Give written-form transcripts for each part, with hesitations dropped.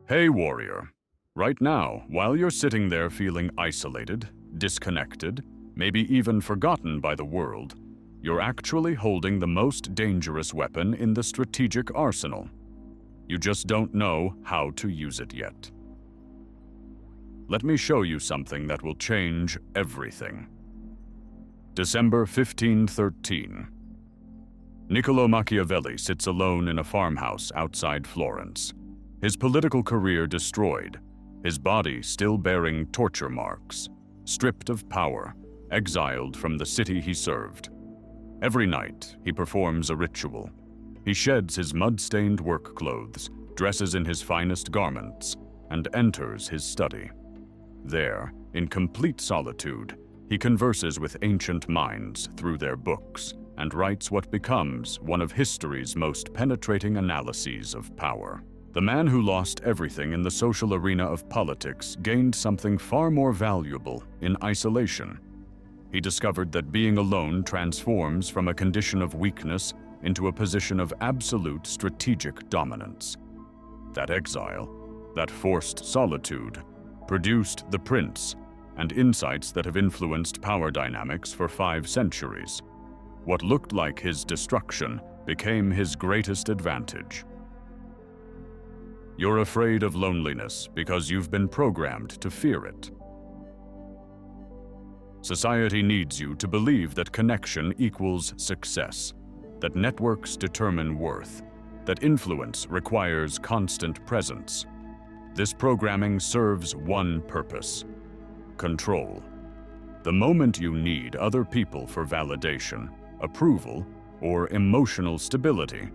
Hey, warrior. Right now, while you're sitting there feeling isolated, disconnected, maybe even forgotten by the world, you're actually holding the most dangerous weapon in the strategic arsenal. You just don't know how to use it yet. Let me show you something that will change everything. December 1513. Niccolo Machiavelli sits alone in a farmhouse outside Florence, his political career destroyed, his body still bearing torture marks, stripped of power, exiled from the city he served. Every night, he performs a ritual. He sheds his mud-stained work clothes, dresses in his finest garments, and enters his study. There, in complete solitude, he converses with ancient minds through their books and writes what becomes one of history's most penetrating analyses of power. The man who lost everything in the social arena of politics gained something far more valuable in isolation. He discovered that being alone transforms from a condition of weakness into a position of absolute strategic dominance. That exile, that forced solitude, produced the prince and insights that have influenced power dynamics for 5 centuries. What looked like his destruction became his greatest advantage. You're afraid of loneliness because you've been programmed to fear it. Society needs you to believe that connection equals success, that networks determine worth, that influence requires constant presence. This programming serves one purpose: control. The moment you need other people for validation, approval, or emotional stability,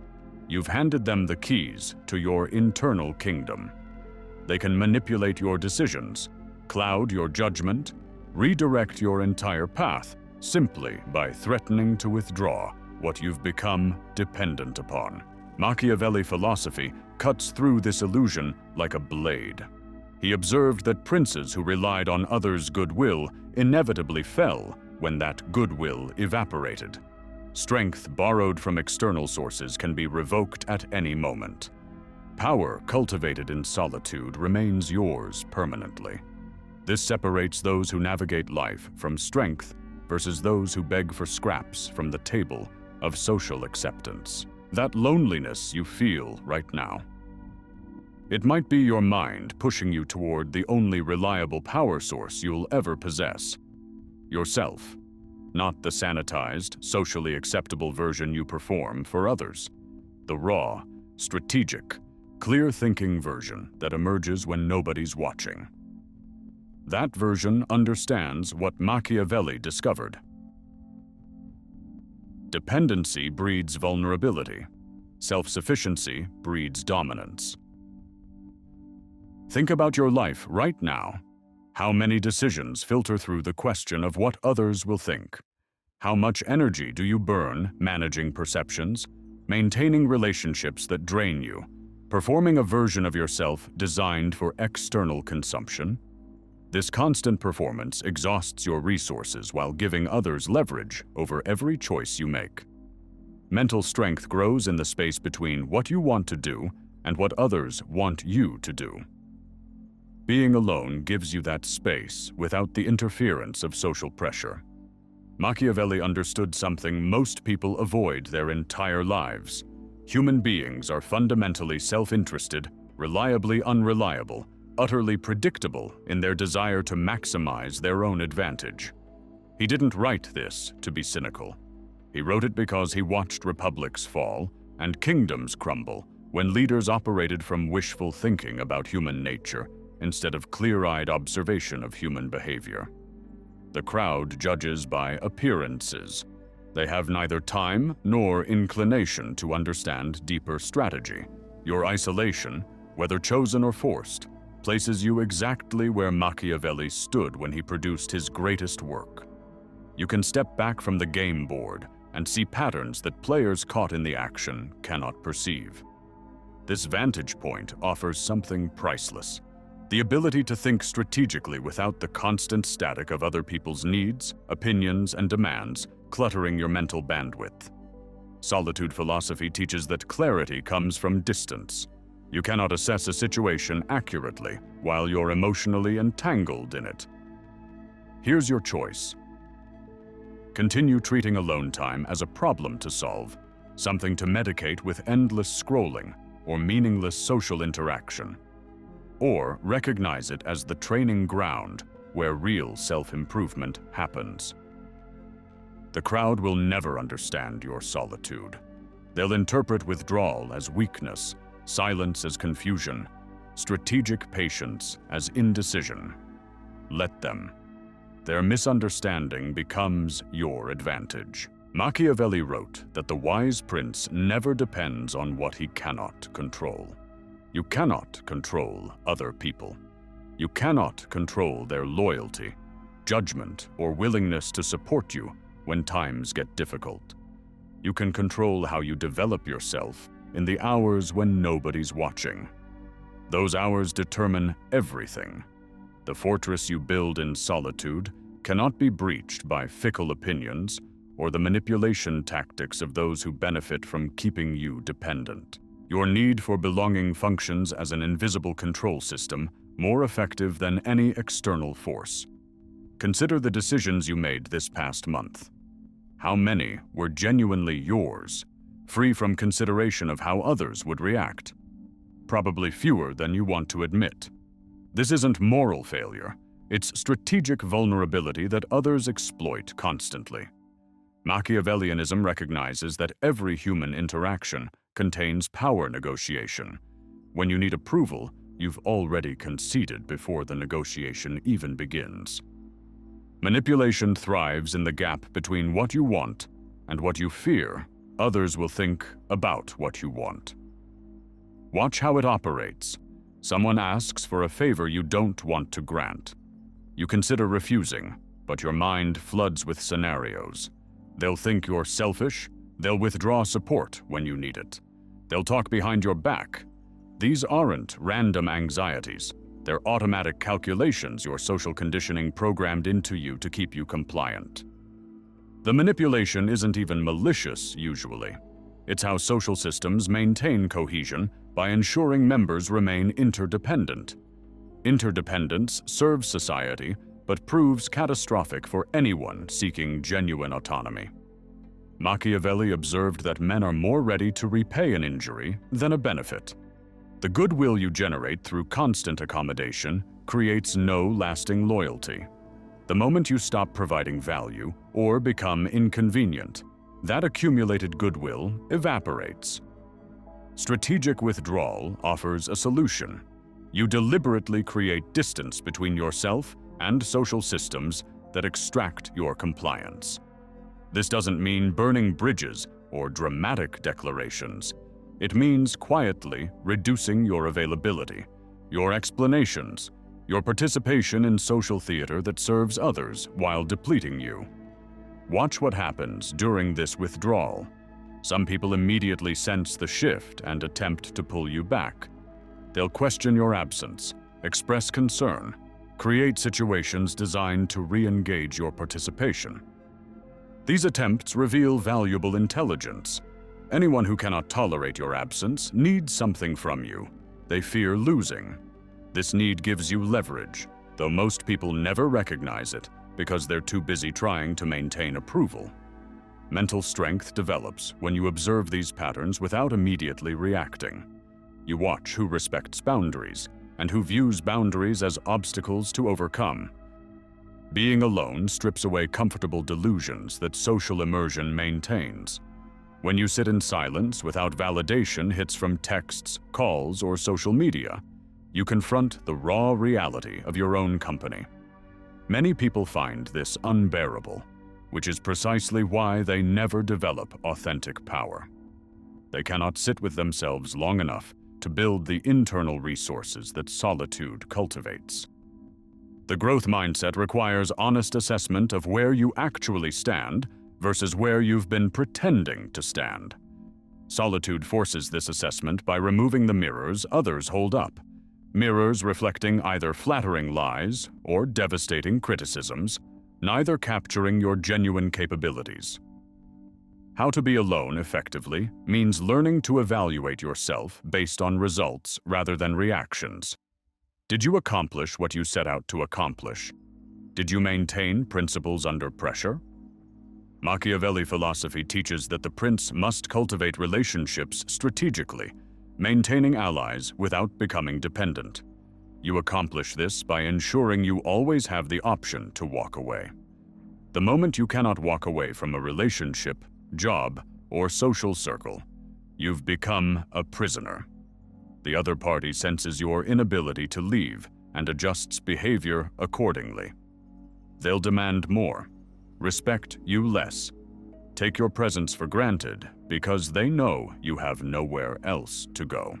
you've handed them the keys to your internal kingdom. They can manipulate your decisions, cloud your judgment, redirect your entire path simply by threatening to withdraw what you've become dependent upon. Machiavelli philosophy cuts through this illusion like a blade. He observed that princes who relied on others' goodwill inevitably fell when that goodwill evaporated. Strength borrowed from external sources can be revoked at any moment. Power cultivated in solitude remains yours permanently. This separates those who navigate life from strength versus those who beg for scraps from the table of social acceptance. That loneliness you feel right now. It might be your mind pushing you toward the only reliable power source you'll ever possess: yourself. Not the sanitized, socially acceptable version you perform for others. The raw, strategic, clear-thinking version that emerges when nobody's watching. That version understands what Machiavelli discovered. Dependency breeds vulnerability. Self-sufficiency breeds dominance. Think about your life right now. How many decisions filter through the question of what others will think? How much energy do you burn managing perceptions, maintaining relationships that drain you, performing a version of yourself designed for external consumption? This constant performance exhausts your resources while giving others leverage over every choice you make. Mental strength grows in the space between what you want to do and what others want you to do. Being alone gives you that space without the interference of social pressure. Machiavelli understood something most people avoid their entire lives. Human beings are fundamentally self-interested, reliably unreliable, utterly predictable in their desire to maximize their own advantage. He didn't write this to be cynical. He wrote it because he watched republics fall and kingdoms crumble when leaders operated from wishful thinking about human nature instead of clear-eyed observation of human behavior. The crowd judges by appearances. They have neither time nor inclination to understand deeper strategy. Your isolation, whether chosen or forced, places you exactly where Machiavelli stood when he produced his greatest work. You can step back from the game board and see patterns that players caught in the action cannot perceive. This vantage point offers something priceless: the ability to think strategically without the constant static of other people's needs, opinions, and demands cluttering your mental bandwidth. Solitude philosophy teaches that clarity comes from distance. You cannot assess a situation accurately while you're emotionally entangled in it. Here's your choice. Continue treating alone time as a problem to solve, something to medicate with endless scrolling or meaningless social interaction. Or recognize it as the training ground where real self-improvement happens. The crowd will never understand your solitude. They'll interpret withdrawal as weakness, silence as confusion, strategic patience as indecision. Let them. Their misunderstanding becomes your advantage. Machiavelli wrote that the wise prince never depends on what he cannot control. You cannot control other people. You cannot control their loyalty, judgment, or willingness to support you when times get difficult. You can control how you develop yourself in the hours when nobody's watching. Those hours determine everything. The fortress you build in solitude cannot be breached by fickle opinions or the manipulation tactics of those who benefit from keeping you dependent. Your need for belonging functions as an invisible control system, more effective than any external force. Consider the decisions you made this past month. How many were genuinely yours, free from consideration of how others would react? Probably fewer than you want to admit. This isn't moral failure, it's strategic vulnerability that others exploit constantly. Machiavellianism recognizes that every human interaction contains power negotiation. When you need approval, you've already conceded before the negotiation even begins. Manipulation thrives in the gap between what you want and what you fear others will think about what you want. Watch how it operates. Someone asks for a favor you don't want to grant. You consider refusing, but your mind floods with scenarios. They'll think you're selfish. They'll withdraw support when you need it. They'll talk behind your back. These aren't random anxieties. They're automatic calculations your social conditioning programmed into you to keep you compliant. The manipulation isn't even malicious, usually. It's how social systems maintain cohesion by ensuring members remain interdependent. Interdependence serves society, but proves catastrophic for anyone seeking genuine autonomy. Machiavelli observed that men are more ready to repay an injury than a benefit. The goodwill you generate through constant accommodation creates no lasting loyalty. The moment you stop providing value or become inconvenient, that accumulated goodwill evaporates. Strategic withdrawal offers a solution. You deliberately create distance between yourself and social systems that extract your compliance. This doesn't mean burning bridges or dramatic declarations. It means quietly reducing your availability, your explanations, your participation in social theater that serves others while depleting you. Watch what happens during this withdrawal. Some people immediately sense the shift and attempt to pull you back. They'll question your absence, express concern, create situations designed to re-engage your participation. These attempts reveal valuable intelligence. Anyone who cannot tolerate your absence needs something from you. They fear losing. This need gives you leverage, though most people never recognize it because they're too busy trying to maintain approval. Mental strength develops when you observe these patterns without immediately reacting. You watch who respects boundaries and who views boundaries as obstacles to overcome. Being alone strips away comfortable delusions that social immersion maintains. When you sit in silence without validation hits from texts, calls, or social media, you confront the raw reality of your own company. Many people find this unbearable, which is precisely why they never develop authentic power. They cannot sit with themselves long enough to build the internal resources that solitude cultivates. The growth mindset requires honest assessment of where you actually stand versus where you've been pretending to stand. Solitude forces this assessment by removing the mirrors others hold up, mirrors reflecting either flattering lies or devastating criticisms, neither capturing your genuine capabilities. How to be alone effectively means learning to evaluate yourself based on results rather than reactions. Did you accomplish what you set out to accomplish? Did you maintain principles under pressure? Machiavelli philosophy teaches that the prince must cultivate relationships strategically, maintaining allies without becoming dependent. You accomplish this by ensuring you always have the option to walk away. The moment you cannot walk away from a relationship, job, or social circle, you've become a prisoner. The other party senses your inability to leave and adjusts behavior accordingly. They'll demand more, respect you less, take your presence for granted because they know you have nowhere else to go.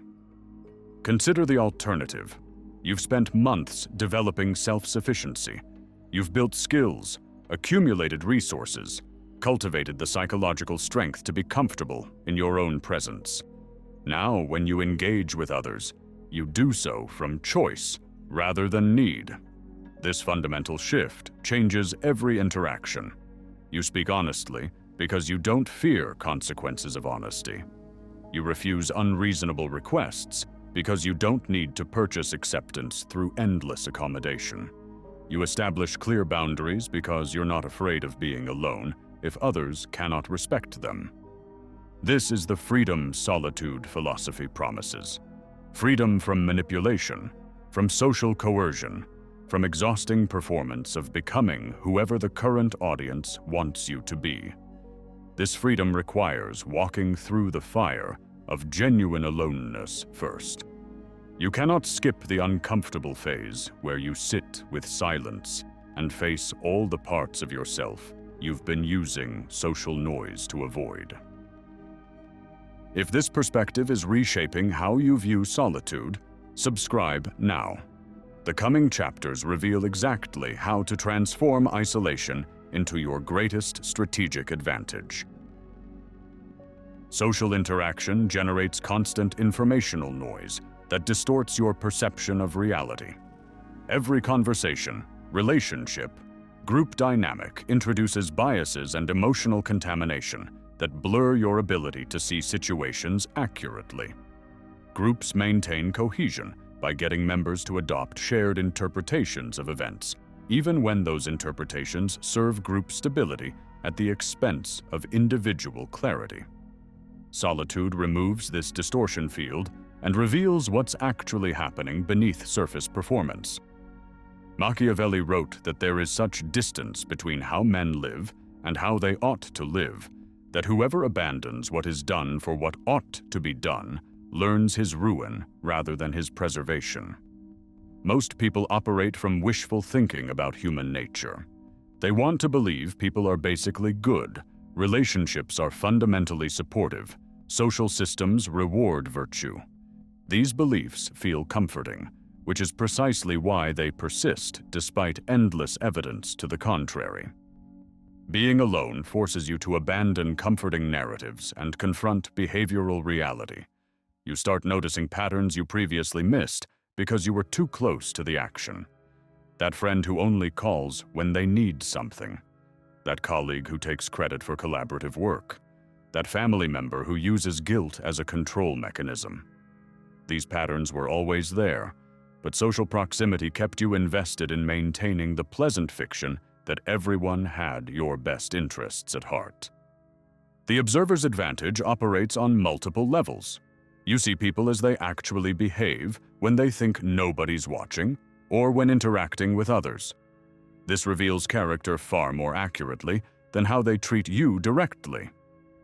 Consider the alternative. You've spent months developing self-sufficiency. You've built skills, accumulated resources, cultivated the psychological strength to be comfortable in your own presence. Now, when you engage with others, you do so from choice rather than need. This fundamental shift changes every interaction. You speak honestly because you don't fear consequences of honesty. You refuse unreasonable requests because you don't need to purchase acceptance through endless accommodation. You establish clear boundaries because you're not afraid of being alone if others cannot respect them. This is the freedom solitude philosophy promises. Freedom from manipulation, from social coercion, from exhausting performance of becoming whoever the current audience wants you to be. This freedom requires walking through the fire of genuine aloneness first. You cannot skip the uncomfortable phase where you sit with silence and face all the parts of yourself you've been using social noise to avoid. If this perspective is reshaping how you view solitude, subscribe now. The coming chapters reveal exactly how to transform isolation into your greatest strategic advantage. Social interaction generates constant informational noise that distorts your perception of reality. Every conversation, relationship, group dynamic introduces biases and emotional contamination that blur your ability to see situations accurately. Groups maintain cohesion by getting members to adopt shared interpretations of events, even when those interpretations serve group stability at the expense of individual clarity. Solitude removes this distortion field and reveals what's actually happening beneath surface performance. Machiavelli wrote that there is such distance between how men live and how they ought to live, that whoever abandons what is done for what ought to be done learns his ruin rather than his preservation. Most people operate from wishful thinking about human nature. They want to believe people are basically good, relationships are fundamentally supportive, social systems reward virtue. These beliefs feel comforting, which is precisely why they persist despite endless evidence to the contrary. Being alone forces you to abandon comforting narratives and confront behavioral reality. You start noticing patterns you previously missed because you were too close to the action. That friend who only calls when they need something. That colleague who takes credit for collaborative work. That family member who uses guilt as a control mechanism. These patterns were always there, but social proximity kept you invested in maintaining the pleasant fiction that everyone had your best interests at heart. The observer's advantage operates on multiple levels. You see people as they actually behave when they think nobody's watching or when interacting with others. This reveals character far more accurately than how they treat you directly,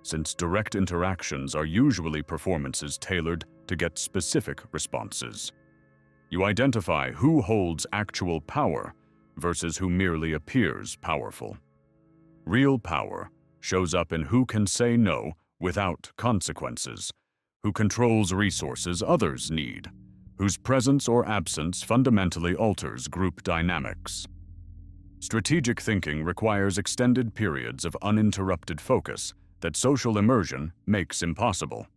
since direct interactions are usually performances tailored to get specific responses. You identify who holds actual power versus who merely appears powerful. Real power shows up in who can say no without consequences, who controls resources others need, whose presence or absence fundamentally alters group dynamics. Strategic thinking requires extended periods of uninterrupted focus that social immersion makes impossible.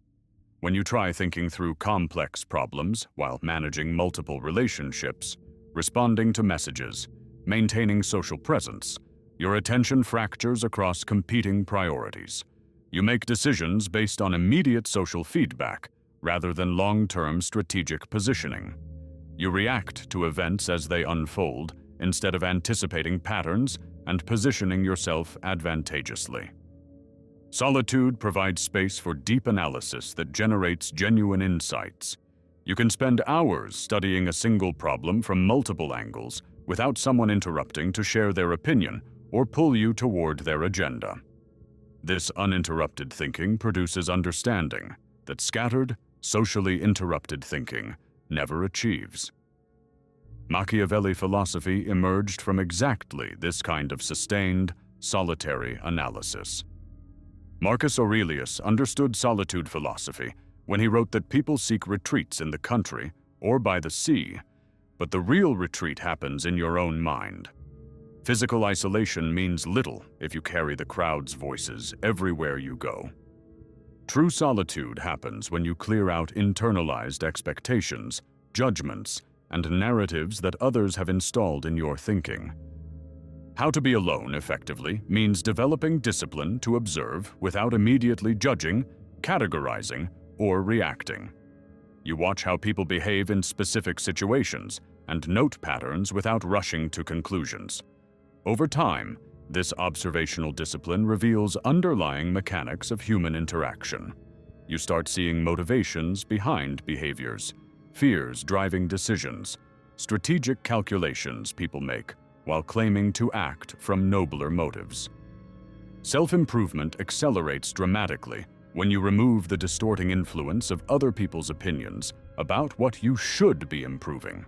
When you try thinking through complex problems while managing multiple relationships, responding to messages, maintaining social presence, your attention fractures across competing priorities. You make decisions based on immediate social feedback rather than long-term strategic positioning. You react to events as they unfold instead of anticipating patterns and positioning yourself advantageously. Solitude provides space for deep analysis that generates genuine insights. You can spend hours studying a single problem from multiple angles without someone interrupting to share their opinion or pull you toward their agenda. This uninterrupted thinking produces understanding that scattered, socially interrupted thinking never achieves. Machiavelli philosophy emerged from exactly this kind of sustained, solitary analysis. Marcus Aurelius understood solitude philosophy when he wrote that people seek retreats in the country or by the sea, but the real retreat happens in your own mind. Physical isolation means little if you carry the crowd's voices everywhere you go. True solitude happens when you clear out internalized expectations, judgments, and narratives that others have installed in your thinking. How to be alone effectively means developing discipline to observe without immediately judging, categorizing, or reacting. You watch how people behave in specific situations and note patterns without rushing to conclusions. Over time, this observational discipline reveals underlying mechanics of human interaction. You start seeing motivations behind behaviors, fears driving decisions, strategic calculations people make while claiming to act from nobler motives. Self-improvement accelerates dramatically when you remove the distorting influence of other people's opinions about what you should be improving.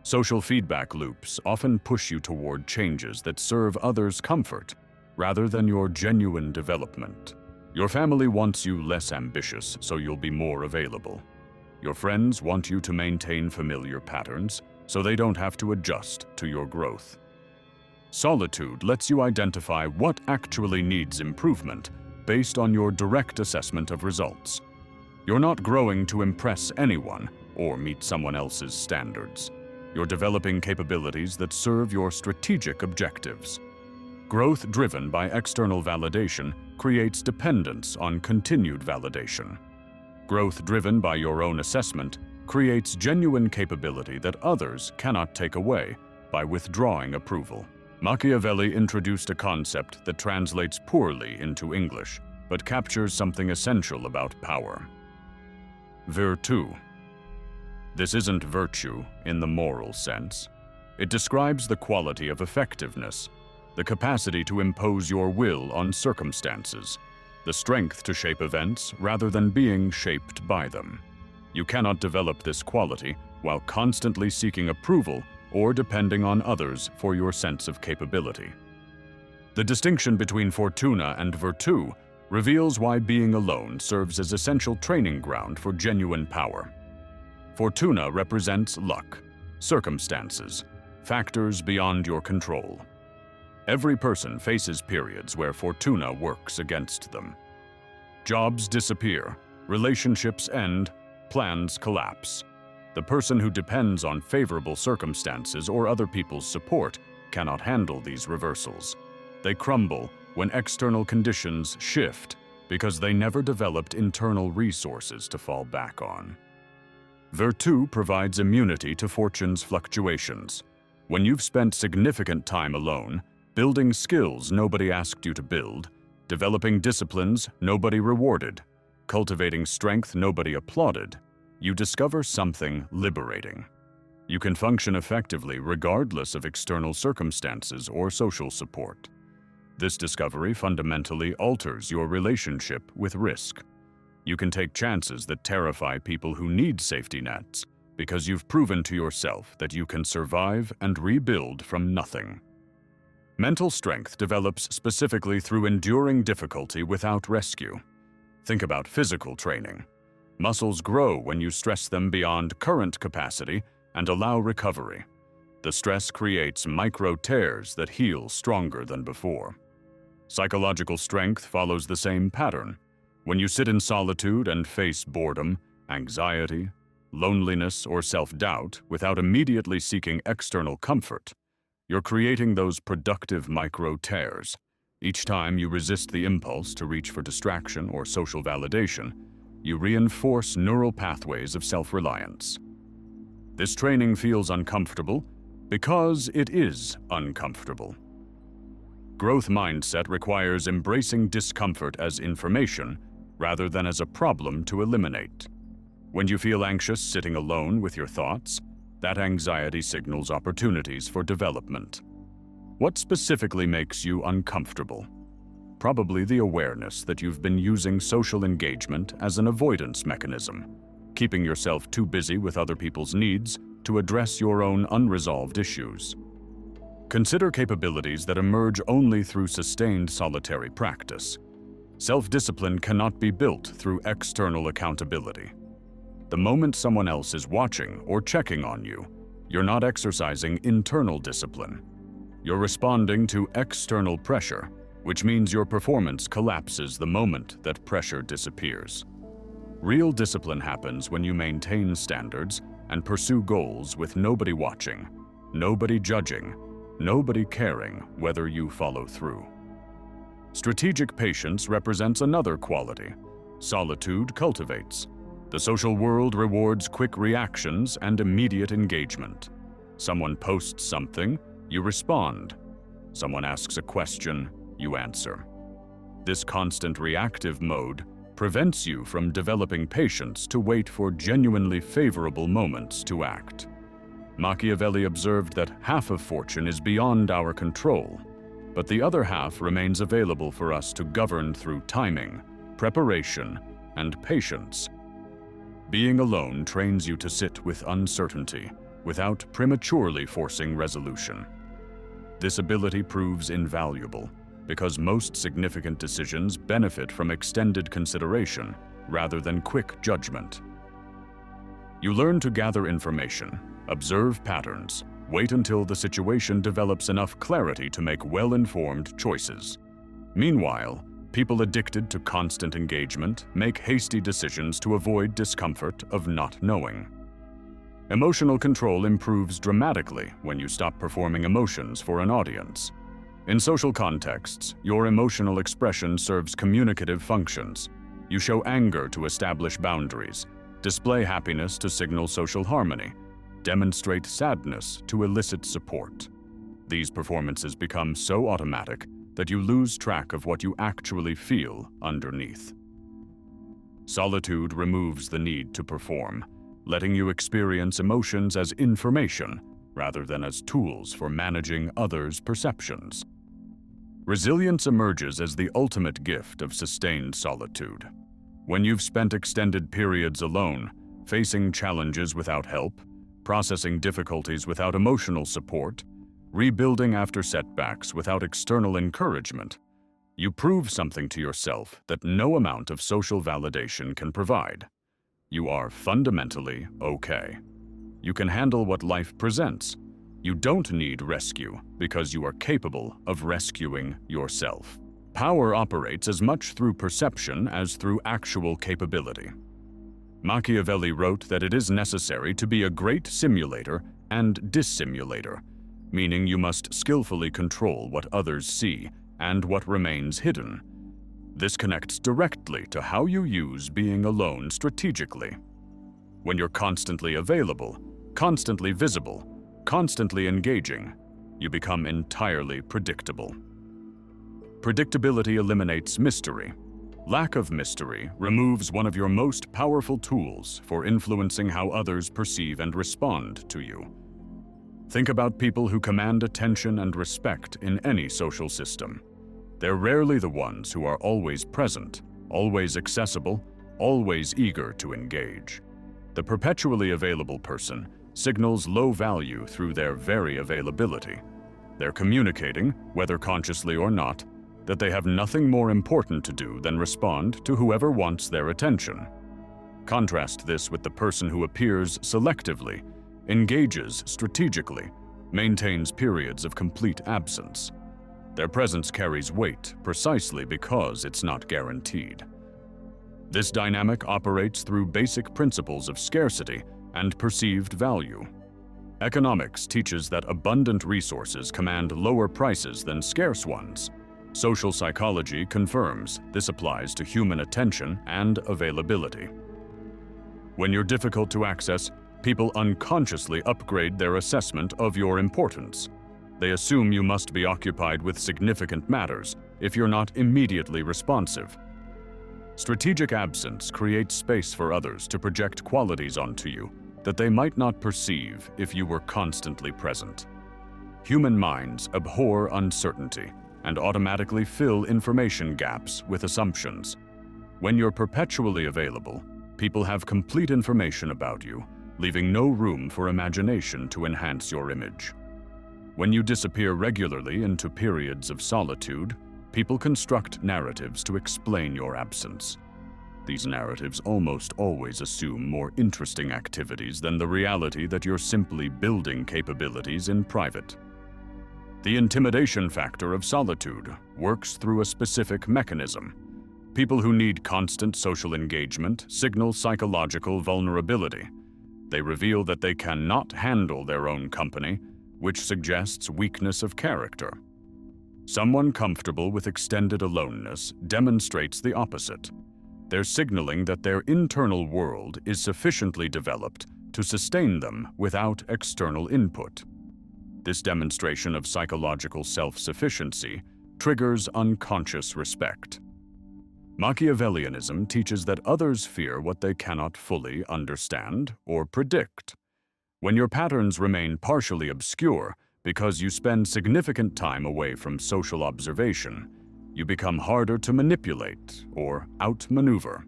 Social feedback loops often push you toward changes that serve others' comfort rather than your genuine development. Your family wants you less ambitious, so you'll be more available. Your friends want you to maintain familiar patterns, so they don't have to adjust to your growth. Solitude lets you identify what actually needs improvement based on your direct assessment of results. You're not growing to impress anyone or meet someone else's standards. You're developing capabilities that serve your strategic objectives. Growth driven by external validation creates dependence on continued validation. Growth driven by your own assessment creates genuine capability that others cannot take away by withdrawing approval. Machiavelli introduced a concept that translates poorly into English, but captures something essential about power. Virtù. This isn't virtue in the moral sense. It describes the quality of effectiveness, the capacity to impose your will on circumstances, the strength to shape events rather than being shaped by them. You cannot develop this quality while constantly seeking approval or depending on others for your sense of capability. The distinction between fortuna and virtù reveals why being alone serves as essential training ground for genuine power. Fortuna represents luck, circumstances, factors beyond your control. Every person faces periods where fortuna works against them. Jobs disappear, relationships end, plans collapse. The person who depends on favorable circumstances or other people's support cannot handle these reversals. They crumble when external conditions shift because they never developed internal resources to fall back on. Virtù provides immunity to fortune's fluctuations. When you've spent significant time alone, building skills nobody asked you to build, developing disciplines nobody rewarded, cultivating strength nobody applauded, you discover something liberating. You can function effectively regardless of external circumstances or social support. This discovery fundamentally alters your relationship with risk. You can take chances that terrify people who need safety nets because you've proven to yourself that you can survive and rebuild from nothing. Mental strength develops specifically through enduring difficulty without rescue. Think about physical training. Muscles grow when you stress them beyond current capacity and allow recovery. The stress creates micro tears that heal stronger than before. Psychological strength follows the same pattern. When you sit in solitude and face boredom, anxiety, loneliness, or self-doubt without immediately seeking external comfort, you're creating those productive micro tears. Each time you resist the impulse to reach for distraction or social validation, you reinforce neural pathways of self-reliance. This training feels uncomfortable because it is uncomfortable. Growth mindset requires embracing discomfort as information rather than as a problem to eliminate. When you feel anxious sitting alone with your thoughts, that anxiety signals opportunities for development. What specifically makes you uncomfortable? Probably the awareness that you've been using social engagement as an avoidance mechanism, keeping yourself too busy with other people's needs to address your own unresolved issues. Consider capabilities that emerge only through sustained solitary practice. Self-discipline cannot be built through external accountability. The moment someone else is watching or checking on you, you're not exercising internal discipline. You're responding to external pressure, which means your performance collapses the moment that pressure disappears. Real discipline happens when you maintain standards and pursue goals with nobody watching, nobody judging, nobody caring whether you follow through. Strategic patience represents another quality. Solitude cultivates. The social world rewards quick reactions and immediate engagement. Someone posts something, you respond. Someone asks a question, you answer. This constant reactive mode prevents you from developing patience to wait for genuinely favorable moments to act. Machiavelli observed that half of fortune is beyond our control, but the other half remains available for us to govern through timing, preparation, and patience. Being alone trains you to sit with uncertainty without prematurely forcing resolution. This ability proves invaluable because most significant decisions benefit from extended consideration rather than quick judgment. You learn to gather information, observe patterns, wait until the situation develops enough clarity to make well-informed choices. Meanwhile, people addicted to constant engagement make hasty decisions to avoid discomfort of not knowing. Emotional control improves dramatically when you stop performing emotions for an audience. In social contexts, your emotional expression serves communicative functions. You show anger to establish boundaries, display happiness to signal social harmony, demonstrate sadness to elicit support. These performances become so automatic that you lose track of what you actually feel underneath. Solitude removes the need to perform, letting you experience emotions as information rather than as tools for managing others' perceptions. Resilience emerges as the ultimate gift of sustained solitude. When you've spent extended periods alone, facing challenges without help, processing difficulties without emotional support, rebuilding after setbacks without external encouragement, you prove something to yourself that no amount of social validation can provide. You are fundamentally okay. You can handle what life presents. You don't need rescue because you are capable of rescuing yourself. Power operates as much through perception as through actual capability. Machiavelli wrote that it is necessary to be a great simulator and dissimulator, meaning you must skillfully control what others see and what remains hidden. This connects directly to how you use being alone strategically. When you're constantly available, constantly visible, constantly engaging, you become entirely predictable. Predictability eliminates mystery. Lack of mystery removes one of your most powerful tools for influencing how others perceive and respond to you. Think about people who command attention and respect in any social system. They're rarely the ones who are always present, always accessible, always eager to engage. The perpetually available person signals low value through their very availability. They're communicating, whether consciously or not, that they have nothing more important to do than respond to whoever wants their attention. Contrast this with the person who appears selectively, engages strategically, maintains periods of complete absence. Their presence carries weight precisely because it's not guaranteed. This dynamic operates through basic principles of scarcity and perceived value. Economics teaches that abundant resources command lower prices than scarce ones. Social psychology confirms this applies to human attention and availability. When you're difficult to access, people unconsciously upgrade their assessment of your importance. They assume you must be occupied with significant matters if you're not immediately responsive. Strategic absence creates space for others to project qualities onto you that they might not perceive if you were constantly present. Human minds abhor uncertainty and automatically fill information gaps with assumptions. When you're perpetually available, people have complete information about you, leaving no room for imagination to enhance your image. When you disappear regularly into periods of solitude, people construct narratives to explain your absence. These narratives almost always assume more interesting activities than the reality that you're simply building capabilities in private. The intimidation factor of solitude works through a specific mechanism. People who need constant social engagement signal psychological vulnerability. They reveal that they cannot handle their own company, which suggests weakness of character. Someone comfortable with extended aloneness demonstrates the opposite. They're signaling that their internal world is sufficiently developed to sustain them without external input. This demonstration of psychological self-sufficiency triggers unconscious respect. Machiavellianism teaches that others fear what they cannot fully understand or predict. When your patterns remain partially obscure because you spend significant time away from social observation, you become harder to manipulate or outmaneuver.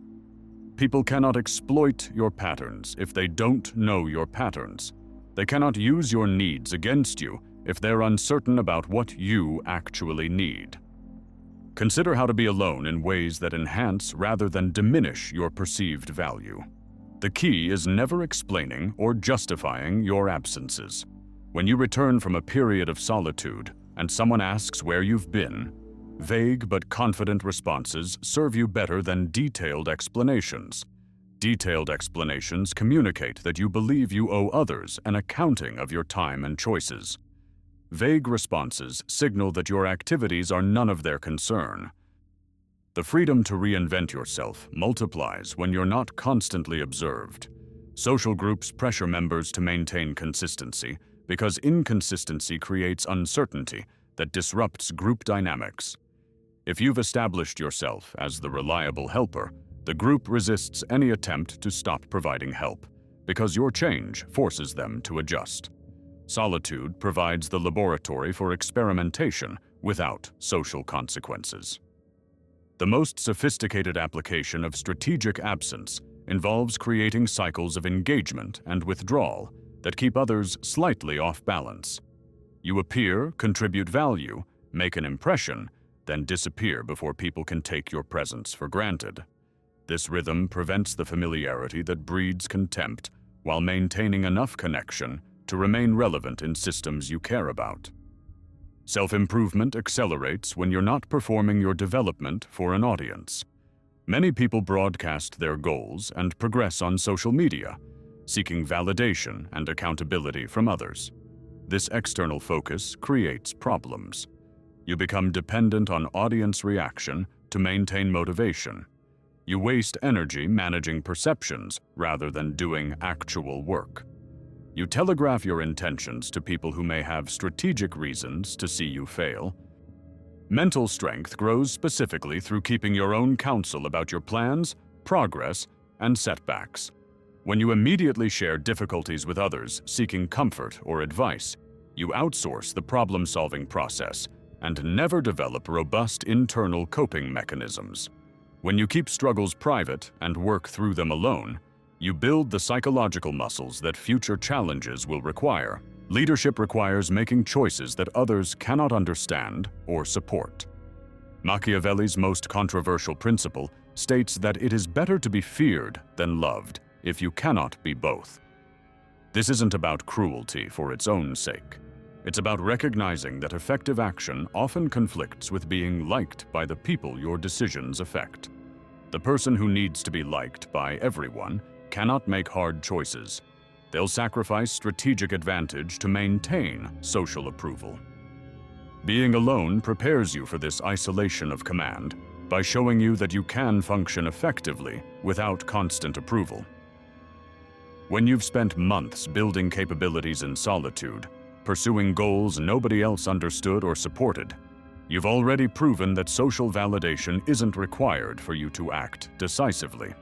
People cannot exploit your patterns if they don't know your patterns. They cannot use your needs against you if they're uncertain about what you actually need. Consider how to be alone in ways that enhance rather than diminish your perceived value. The key is never explaining or justifying your absences. When you return from a period of solitude and someone asks where you've been, vague but confident responses serve you better than detailed explanations. Detailed explanations communicate that you believe you owe others an accounting of your time and choices. Vague responses signal that your activities are none of their concern. The freedom to reinvent yourself multiplies when you're not constantly observed. Social groups pressure members to maintain consistency because inconsistency creates uncertainty that disrupts group dynamics. If you've established yourself as the reliable helper, the group resists any attempt to stop providing help because your change forces them to adjust. Solitude provides the laboratory for experimentation without social consequences. The most sophisticated application of strategic absence involves creating cycles of engagement and withdrawal that keep others slightly off balance. You appear, contribute value, make an impression, then disappear before people can take your presence for granted. This rhythm prevents the familiarity that breeds contempt while maintaining enough connection to remain relevant in systems you care about. Self-improvement accelerates when you're not performing your development for an audience. Many people broadcast their goals and progress on social media, seeking validation and accountability from others. This external focus creates problems. You become dependent on audience reaction to maintain motivation. You waste energy managing perceptions rather than doing actual work. You telegraph your intentions to people who may have strategic reasons to see you fail. Mental strength grows specifically through keeping your own counsel about your plans, progress, and setbacks. When you immediately share difficulties with others seeking comfort or advice, you outsource the problem-solving process and never develop robust internal coping mechanisms. When you keep struggles private and work through them alone, you build the psychological muscles that future challenges will require. Leadership requires making choices that others cannot understand or support. Machiavelli's most controversial principle states that it is better to be feared than loved if you cannot be both. This isn't about cruelty for its own sake. It's about recognizing that effective action often conflicts with being liked by the people your decisions affect. The person who needs to be liked by everyone cannot make hard choices. They'll sacrifice strategic advantage to maintain social approval. Being alone prepares you for this isolation of command by showing you that you can function effectively without constant approval. When you've spent months building capabilities in solitude, pursuing goals nobody else understood or supported, you've already proven that social validation isn't required for you to act decisively.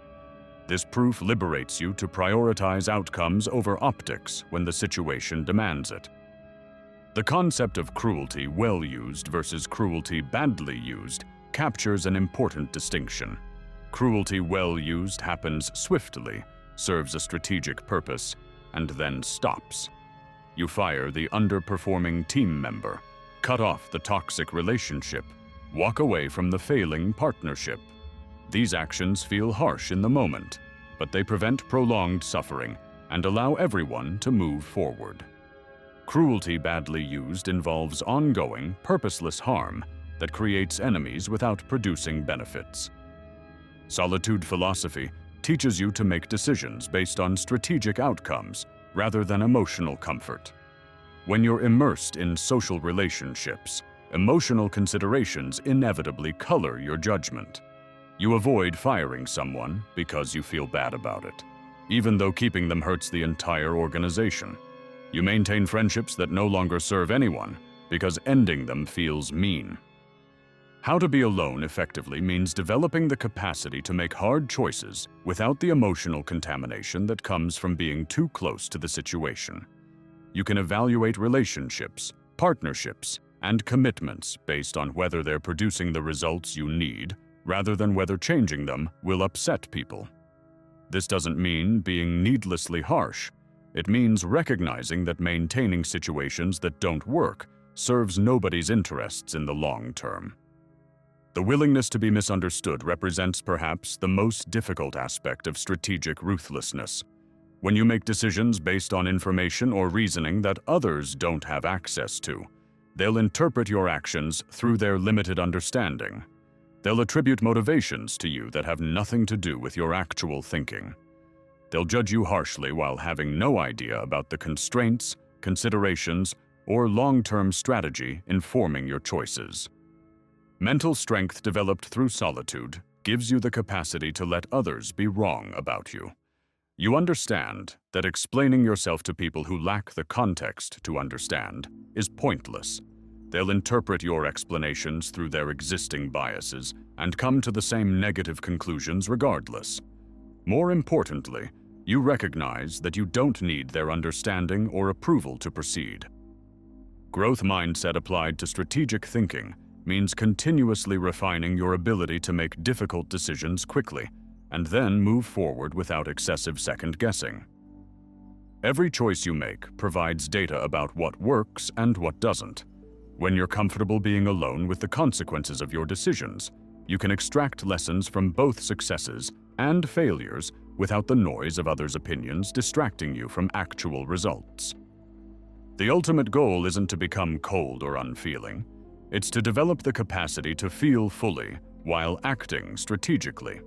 This proof liberates you to prioritize outcomes over optics when the situation demands it. The concept of cruelty well used versus cruelty badly used captures an important distinction. Cruelty well used happens swiftly, serves a strategic purpose, and then stops. You fire the underperforming team member, cut off the toxic relationship, walk away from the failing partnership. These actions feel harsh in the moment, but they prevent prolonged suffering and allow everyone to move forward. Cruelty badly used involves ongoing, purposeless harm that creates enemies without producing benefits. Solitude philosophy teaches you to make decisions based on strategic outcomes rather than emotional comfort. When you're immersed in social relationships, emotional considerations inevitably color your judgment. You avoid firing someone because you feel bad about it, even though keeping them hurts the entire organization. You maintain friendships that no longer serve anyone because ending them feels mean. How to be alone effectively means developing the capacity to make hard choices without the emotional contamination that comes from being too close to the situation. You can evaluate relationships, partnerships, and commitments based on whether they're producing the results you need rather than whether changing them will upset people. This doesn't mean being needlessly harsh. It means recognizing that maintaining situations that don't work serves nobody's interests in the long term. The willingness to be misunderstood represents perhaps the most difficult aspect of strategic ruthlessness. When you make decisions based on information or reasoning that others don't have access to, they'll interpret your actions through their limited understanding. They'll attribute motivations to you that have nothing to do with your actual thinking. They'll judge you harshly while having no idea about the constraints, considerations, or long-term strategy informing your choices. Mental strength developed through solitude gives you the capacity to let others be wrong about you. You understand that explaining yourself to people who lack the context to understand is pointless. They'll interpret your explanations through their existing biases and come to the same negative conclusions regardless. More importantly, you recognize that you don't need their understanding or approval to proceed. Growth mindset applied to strategic thinking means continuously refining your ability to make difficult decisions quickly and then move forward without excessive second-guessing. Every choice you make provides data about what works and what doesn't. When you're comfortable being alone with the consequences of your decisions, you can extract lessons from both successes and failures without the noise of others' opinions distracting you from actual results. The ultimate goal isn't to become cold or unfeeling. It's to develop the capacity to feel fully while acting strategically.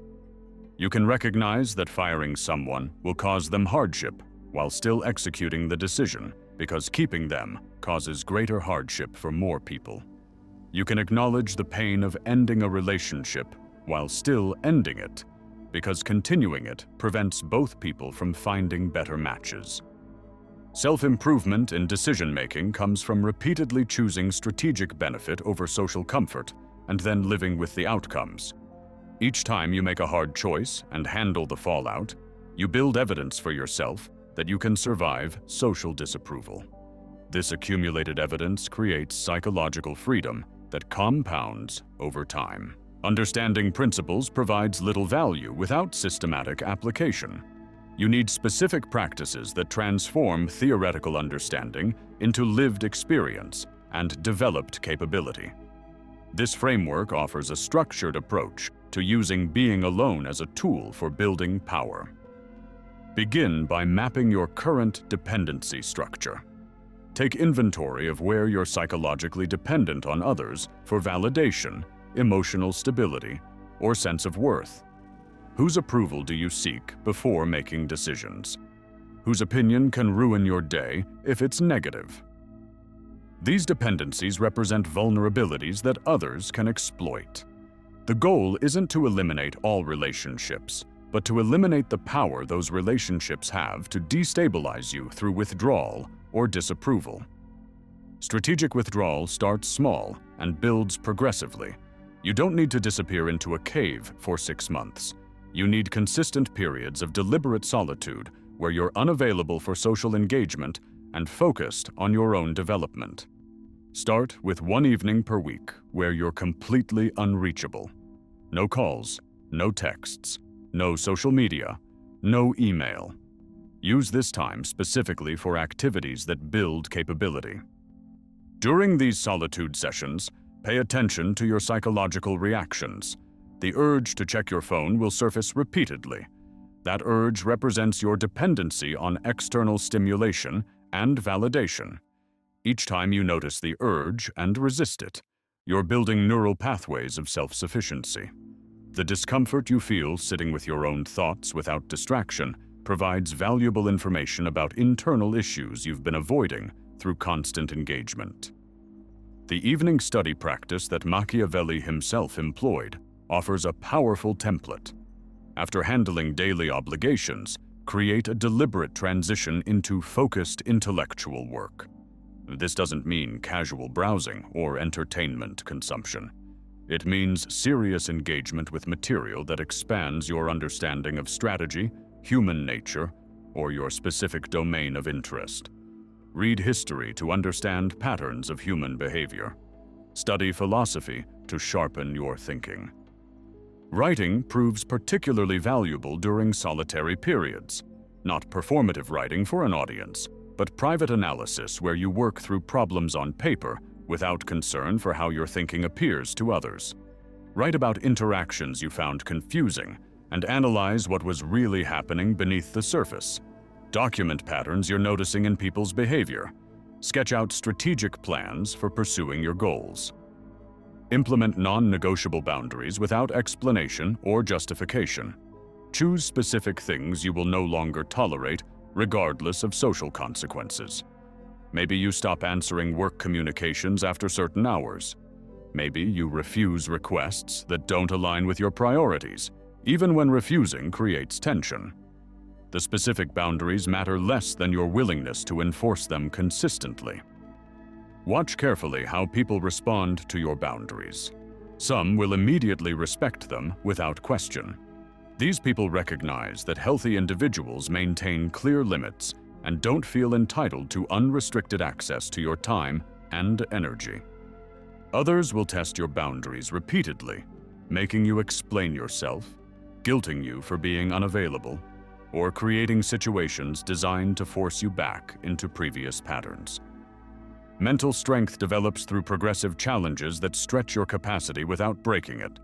You can recognize that firing someone will cause them hardship while still executing the decision because keeping them causes greater hardship for more people. You can acknowledge the pain of ending a relationship while still ending it because continuing it prevents both people from finding better matches. Self-improvement in decision-making comes from repeatedly choosing strategic benefit over social comfort and then living with the outcomes. Each time you make a hard choice and handle the fallout, you build evidence for yourself that you can survive social disapproval. This accumulated evidence creates psychological freedom that compounds over time. Understanding principles provides little value without systematic application. You need specific practices that transform theoretical understanding into lived experience and developed capability. This framework offers a structured approach to using being alone as a tool for building power. Begin by mapping your current dependency structure. Take inventory of where you're psychologically dependent on others for validation, emotional stability, or sense of worth. Whose approval do you seek before making decisions? Whose opinion can ruin your day if it's negative? These dependencies represent vulnerabilities that others can exploit. The goal isn't to eliminate all relationships, but to eliminate the power those relationships have to destabilize you through withdrawal or disapproval. Strategic withdrawal starts small and builds progressively. You don't need to disappear into a cave for 6 months. You need consistent periods of deliberate solitude where you're unavailable for social engagement and focused on your own development. Start with 1 evening per week where you're completely unreachable. No calls, no texts, no social media, no email. Use this time specifically for activities that build capability. During these solitude sessions, pay attention to your psychological reactions. The urge to check your phone will surface repeatedly. That urge represents your dependency on external stimulation and validation. Each time you notice the urge and resist it, you're building neural pathways of self-sufficiency. The discomfort you feel sitting with your own thoughts without distraction provides valuable information about internal issues you've been avoiding through constant engagement. The evening study practice that Machiavelli himself employed offers a powerful template. After handling daily obligations, create a deliberate transition into focused intellectual work. This doesn't mean casual browsing or entertainment consumption. It means serious engagement with material that expands your understanding of strategy, human nature, or your specific domain of interest. Read history to understand patterns of human behavior. Study philosophy to sharpen your thinking. Writing proves particularly valuable during solitary periods. Not performative writing for an audience, but private analysis where you work through problems on paper without concern for how your thinking appears to others. Write about interactions you found confusing and analyze what was really happening beneath the surface. Document patterns you're noticing in people's behavior. Sketch out strategic plans for pursuing your goals. Implement non-negotiable boundaries without explanation or justification. Choose specific things you will no longer tolerate, regardless of social consequences. Maybe you stop answering work communications after certain hours. Maybe you refuse requests that don't align with your priorities, even when refusing creates tension. The specific boundaries matter less than your willingness to enforce them consistently. Watch carefully how people respond to your boundaries. Some will immediately respect them without question. These people recognize that healthy individuals maintain clear limits and don't feel entitled to unrestricted access to your time and energy. Others will test your boundaries repeatedly, making you explain yourself, guilting you for being unavailable, or creating situations designed to force you back into previous patterns. Mental strength develops through progressive challenges that stretch your capacity without breaking it.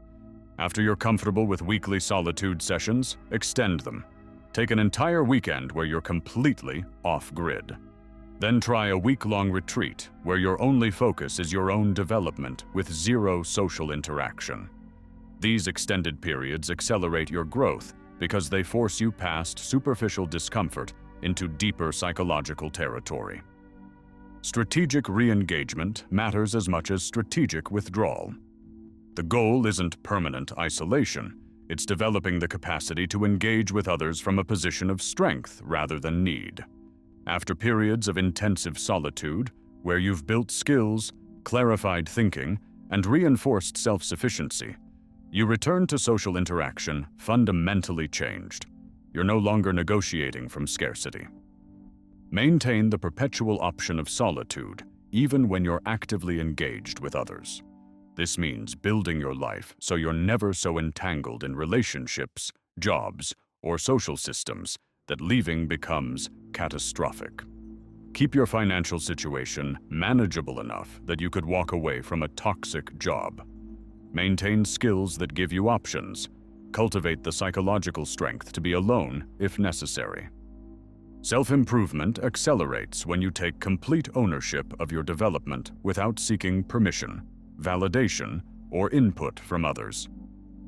After you're comfortable with weekly solitude sessions, extend them. Take an entire weekend where you're completely off-grid. Then try a week-long retreat where your only focus is your own development with zero social interaction. These extended periods accelerate your growth because they force you past superficial discomfort into deeper psychological territory. Strategic re-engagement matters as much as strategic withdrawal. The goal isn't permanent isolation, it's developing the capacity to engage with others from a position of strength rather than need. After periods of intensive solitude, where you've built skills, clarified thinking, and reinforced self-sufficiency, you return to social interaction fundamentally changed. You're no longer negotiating from scarcity. Maintain the perpetual option of solitude, even when you're actively engaged with others. This means building your life so you're never so entangled in relationships, jobs, or social systems that leaving becomes catastrophic. Keep your financial situation manageable enough that you could walk away from a toxic job. Maintain skills that give you options. Cultivate the psychological strength to be alone if necessary. Self-improvement accelerates when you take complete ownership of your development without seeking permission, validation, or input from others.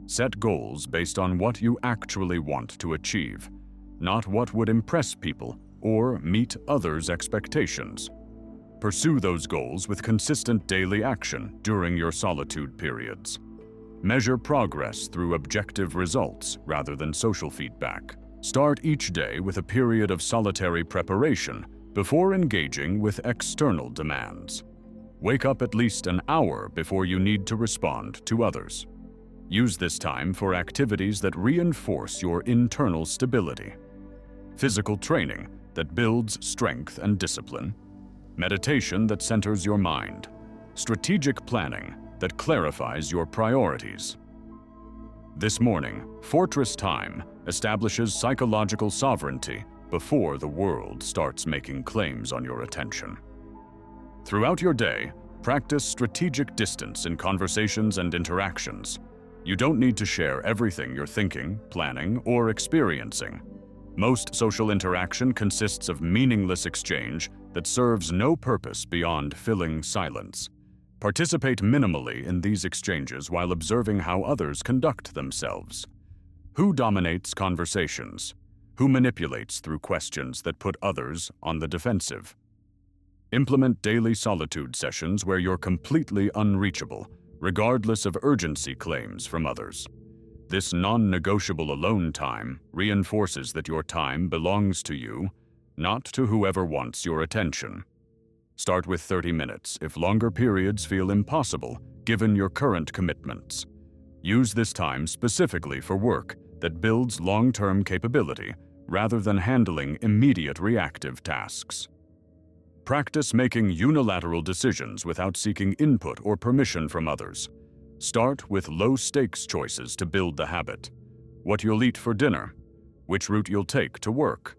Set goals based on what you actually want to achieve, not what would impress people or meet others' expectations. Pursue those goals with consistent daily action during your solitude periods. Measure progress through objective results rather than social feedback. Start each day with a period of solitary preparation before engaging with external demands. Wake up at least an hour before you need to respond to others. Use this time for activities that reinforce your internal stability. Physical training that builds strength and discipline. Meditation that centers your mind. Strategic planning that clarifies your priorities. This morning, Fortress Time establishes psychological sovereignty before the world starts making claims on your attention. Throughout your day, practice strategic distance in conversations and interactions. You don't need to share everything you're thinking, planning, or experiencing. Most social interaction consists of meaningless exchange that serves no purpose beyond filling silence. Participate minimally in these exchanges while observing how others conduct themselves. Who dominates conversations? Who manipulates through questions that put others on the defensive? Implement daily solitude sessions where you're completely unreachable, regardless of urgency claims from others. This non-negotiable alone time reinforces that your time belongs to you, not to whoever wants your attention. Start with 30 minutes if longer periods feel impossible given your current commitments. Use this time specifically for work that builds long-term capability rather than handling immediate reactive tasks. Practice making unilateral decisions without seeking input or permission from others. Start with low-stakes choices to build the habit. What you'll eat for dinner, which route you'll take to work,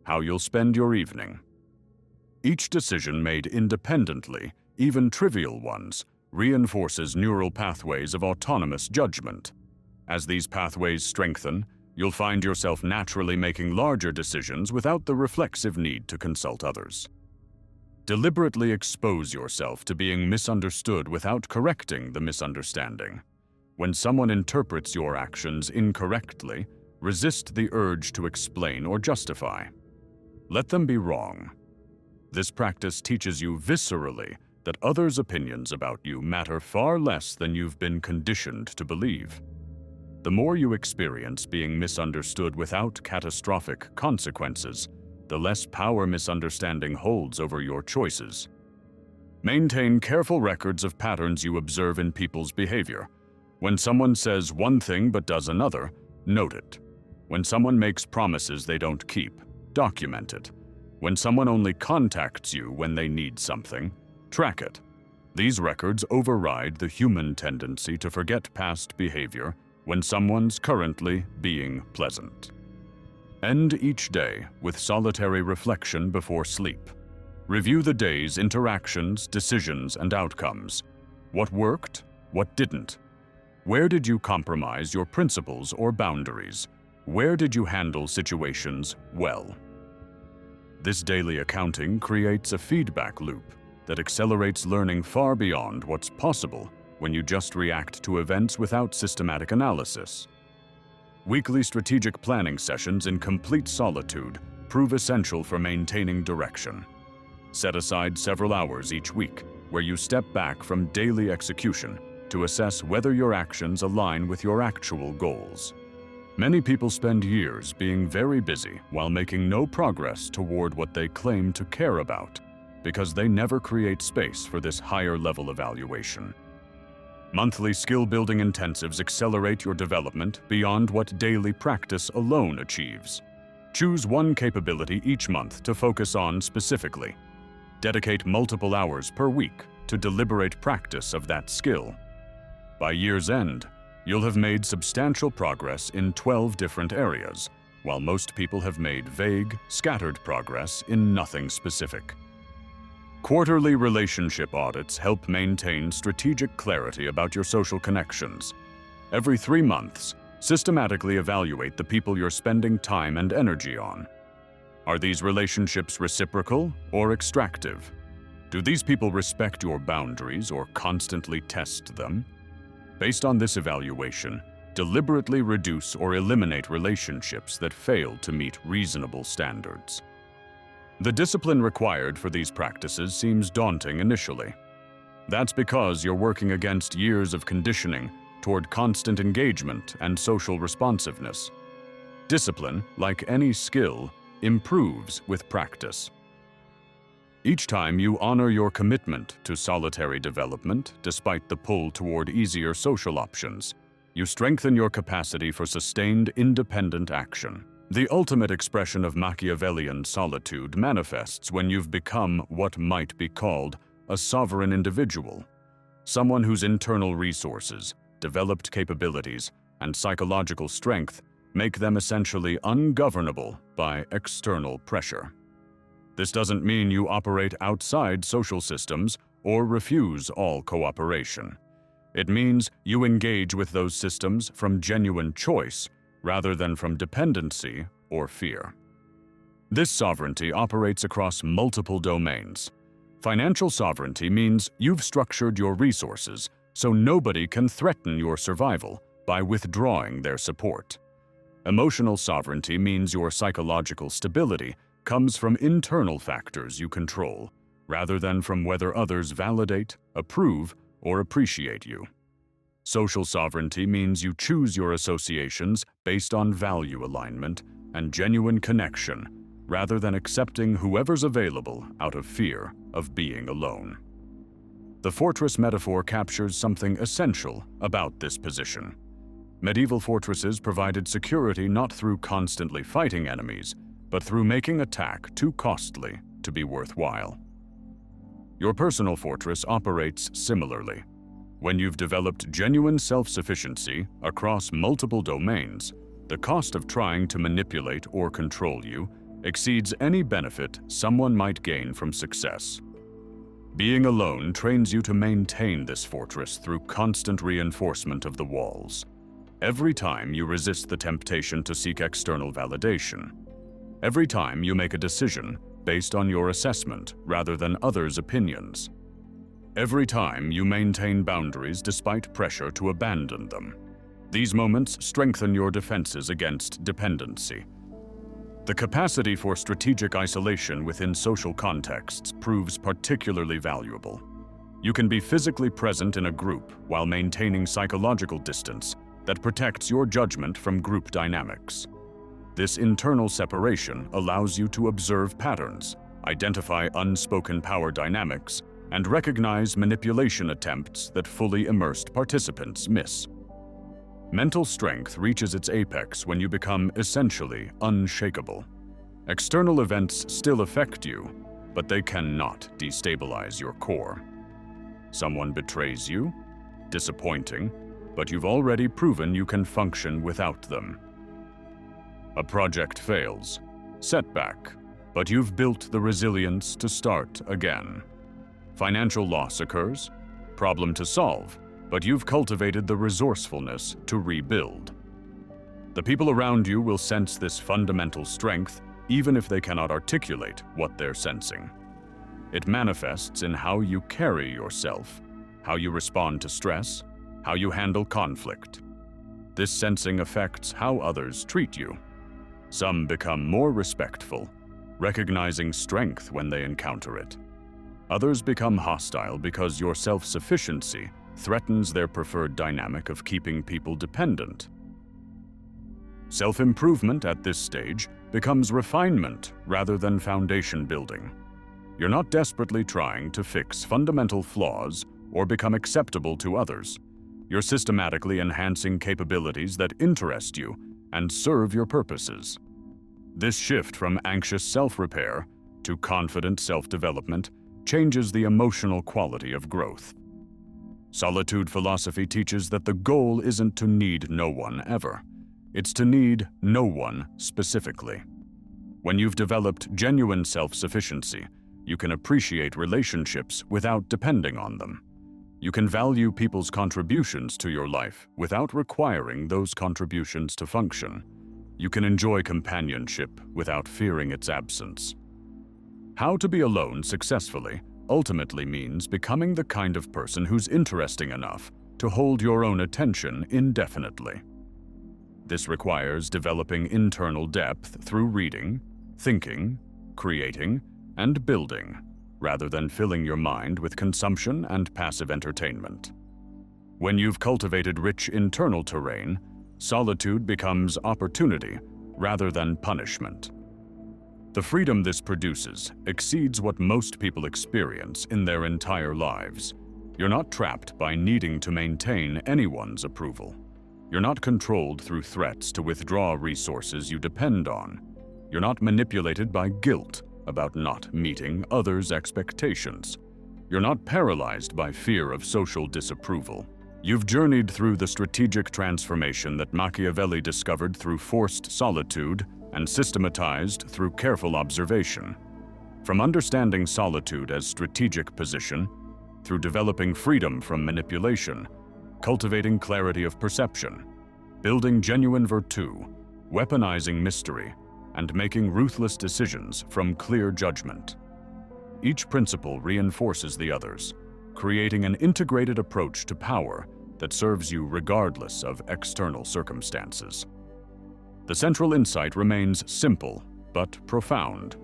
how you'll spend your evening. Each decision made independently, even trivial ones, reinforces neural pathways of autonomous judgment. As these pathways strengthen, you'll find yourself naturally making larger decisions without the reflexive need to consult others. Deliberately expose yourself to being misunderstood without correcting the misunderstanding. When someone interprets your actions incorrectly, resist the urge to explain or justify. Let them be wrong. This practice teaches you viscerally that others' opinions about you matter far less than you've been conditioned to believe. The more you experience being misunderstood without catastrophic consequences, the less power misunderstanding holds over your choices. Maintain careful records of patterns you observe in people's behavior. When someone says one thing but does another, note it. When someone makes promises they don't keep, document it. When someone only contacts you when they need something, track it. These records override the human tendency to forget past behavior when someone's currently being pleasant. End each day with solitary reflection before sleep. Review the day's interactions, decisions, and outcomes. What worked? What didn't? Where did you compromise your principles or boundaries? Where did you handle situations well? This daily accounting creates a feedback loop that accelerates learning far beyond what's possible when you just react to events without systematic analysis. Weekly strategic planning sessions in complete solitude prove essential for maintaining direction. Set aside several hours each week where you step back from daily execution to assess whether your actions align with your actual goals. Many people spend years being very busy while making no progress toward what they claim to care about because they never create space for this higher-level evaluation. Monthly skill-building intensives accelerate your development beyond what daily practice alone achieves. Choose one capability each month to focus on specifically. Dedicate multiple hours per week to deliberate practice of that skill. By year's end, you'll have made substantial progress in 12 different areas, while most people have made vague, scattered progress in nothing specific. Quarterly relationship audits help maintain strategic clarity about your social connections. Every 3 months, systematically evaluate the people you're spending time and energy on. Are these relationships reciprocal or extractive? Do these people respect your boundaries or constantly test them? Based on this evaluation, deliberately reduce or eliminate relationships that fail to meet reasonable standards. The discipline required for these practices seems daunting initially. That's because you're working against years of conditioning toward constant engagement and social responsiveness. Discipline, like any skill, improves with practice. Each time you honor your commitment to solitary development, despite the pull toward easier social options, you strengthen your capacity for sustained independent action. The ultimate expression of Machiavellian solitude manifests when you've become what might be called a sovereign individual, someone whose internal resources, developed capabilities, and psychological strength make them essentially ungovernable by external pressure. This doesn't mean you operate outside social systems or refuse all cooperation. It means you engage with those systems from genuine choice rather than from dependency or fear. This sovereignty operates across multiple domains. Financial sovereignty means you've structured your resources so nobody can threaten your survival by withdrawing their support. Emotional sovereignty means your psychological stability comes from internal factors you control, rather than from whether others validate, approve, or appreciate you. Social sovereignty means you choose your associations based on value alignment and genuine connection, rather than accepting whoever's available out of fear of being alone. The fortress metaphor captures something essential about this position. Medieval fortresses provided security not through constantly fighting enemies, but through making attack too costly to be worthwhile. Your personal fortress operates similarly. When you've developed genuine self-sufficiency across multiple domains, the cost of trying to manipulate or control you exceeds any benefit someone might gain from success. Being alone trains you to maintain this fortress through constant reinforcement of the walls. Every time you resist the temptation to seek external validation. Every time you make a decision based on your assessment rather than others' opinions. Every time you maintain boundaries despite pressure to abandon them. These moments strengthen your defenses against dependency. The capacity for strategic isolation within social contexts proves particularly valuable. You can be physically present in a group while maintaining psychological distance that protects your judgment from group dynamics. This internal separation allows you to observe patterns, identify unspoken power dynamics, and recognize manipulation attempts that fully immersed participants miss. Mental strength reaches its apex when you become essentially unshakable. External events still affect you, but they cannot destabilize your core. Someone betrays you? Disappointing, but you've already proven you can function without them. A project fails. Setback, but you've built the resilience to start again. Financial loss occurs. Problem to solve, but you've cultivated the resourcefulness to rebuild. The people around you will sense this fundamental strength even if they cannot articulate what they're sensing. It manifests in how you carry yourself, how you respond to stress, how you handle conflict. This sensing affects how others treat you. Some become more respectful, recognizing strength when they encounter it. Others become hostile because your self-sufficiency threatens their preferred dynamic of keeping people dependent. Self-improvement at this stage becomes refinement rather than foundation building. You're not desperately trying to fix fundamental flaws or become acceptable to others. You're systematically enhancing capabilities that interest you and serve your purposes. This shift from anxious self-repair to confident self-development changes the emotional quality of growth. Solitude philosophy teaches that the goal isn't to need no one ever. It's to need no one specifically. When you've developed genuine self-sufficiency, you can appreciate relationships without depending on them. You can value people's contributions to your life without requiring those contributions to function. You can enjoy companionship without fearing its absence. How to be alone successfully ultimately means becoming the kind of person who's interesting enough to hold your own attention indefinitely. This requires developing internal depth through reading, thinking, creating, and building, rather than filling your mind with consumption and passive entertainment. When you've cultivated rich internal terrain, solitude becomes opportunity rather than punishment. The freedom this produces exceeds what most people experience in their entire lives. You're not trapped by needing to maintain anyone's approval. You're not controlled through threats to withdraw resources you depend on. You're not manipulated by guilt about not meeting others' expectations. You're not paralyzed by fear of social disapproval. You've journeyed through the strategic transformation that Machiavelli discovered through forced solitude and systematized through careful observation. From understanding solitude as strategic position, through developing freedom from manipulation, cultivating clarity of perception, building genuine virtue, weaponizing mystery, and making ruthless decisions from clear judgment. Each principle reinforces the others, creating an integrated approach to power that serves you regardless of external circumstances. The central insight remains simple but profound.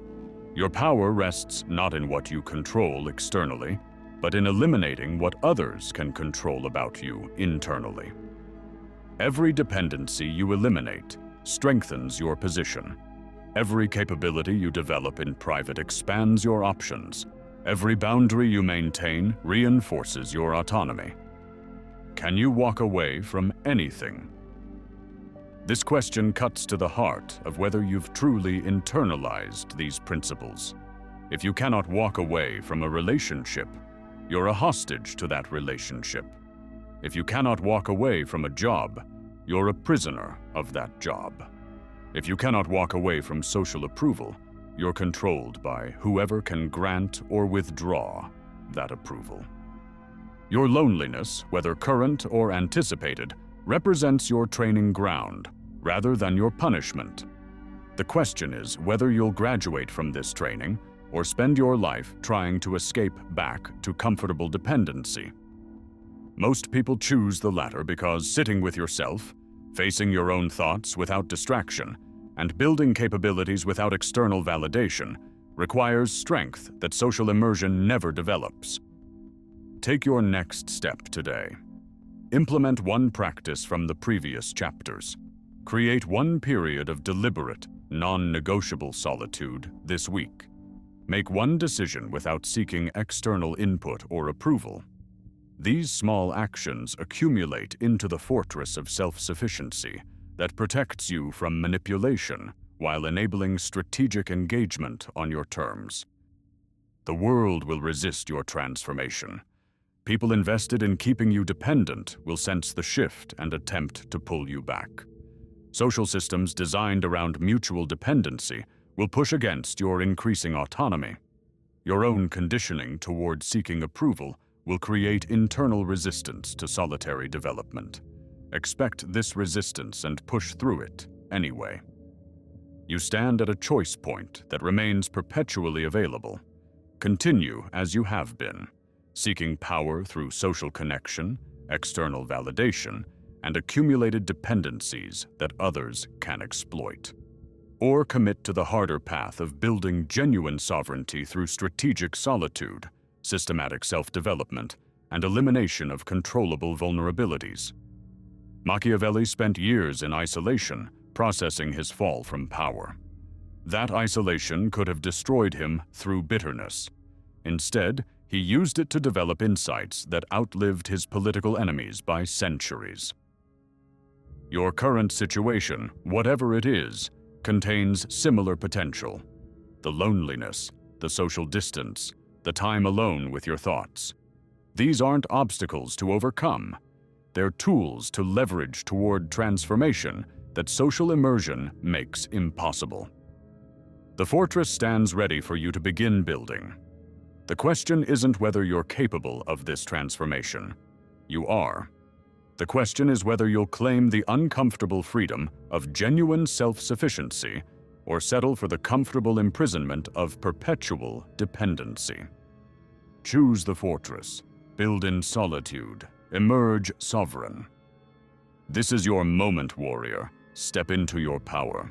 Your power rests not in what you control externally, but in eliminating what others can control about you internally. Every dependency you eliminate strengthens your position. Every capability you develop in private expands your options. Every boundary you maintain reinforces your autonomy. Can you walk away from anything? This question cuts to the heart of whether you've truly internalized these principles. If you cannot walk away from a relationship, you're a hostage to that relationship. If you cannot walk away from a job, you're a prisoner of that job. If you cannot walk away from social approval, you're controlled by whoever can grant or withdraw that approval. Your loneliness, whether current or anticipated, represents your training ground rather than your punishment. The question is whether you'll graduate from this training or spend your life trying to escape back to comfortable dependency. Most people choose the latter because sitting with yourself, facing your own thoughts without distraction, and building capabilities without external validation requires strength that social immersion never develops. Take your next step today. Implement one practice from the previous chapters. Create one period of deliberate, non-negotiable solitude this week. Make one decision without seeking external input or approval. These small actions accumulate into the fortress of self-sufficiency that protects you from manipulation while enabling strategic engagement on your terms. The world will resist your transformation. People invested in keeping you dependent will sense the shift and attempt to pull you back. Social systems designed around mutual dependency will push against your increasing autonomy. Your own conditioning toward seeking approval will create internal resistance to solitary development. Expect this resistance and push through it anyway. You stand at a choice point that remains perpetually available. Continue as you have been, seeking power through social connection, external validation, and accumulated dependencies that others can exploit. Or commit to the harder path of building genuine sovereignty through strategic solitude, systematic self-development, and elimination of controllable vulnerabilities. Machiavelli spent years in isolation, processing his fall from power. That isolation could have destroyed him through bitterness. Instead, he used it to develop insights that outlived his political enemies by centuries. Your current situation, whatever it is, contains similar potential. The loneliness, the social distance, the time alone with your thoughts. These aren't obstacles to overcome. They're tools to leverage toward transformation that social immersion makes impossible. The fortress stands ready for you to begin building. The question isn't whether you're capable of this transformation. You are. The question is whether you'll claim the uncomfortable freedom of genuine self-sufficiency or settle for the comfortable imprisonment of perpetual dependency. Choose the fortress, build in solitude, emerge sovereign. This is your moment, warrior. Step into your power.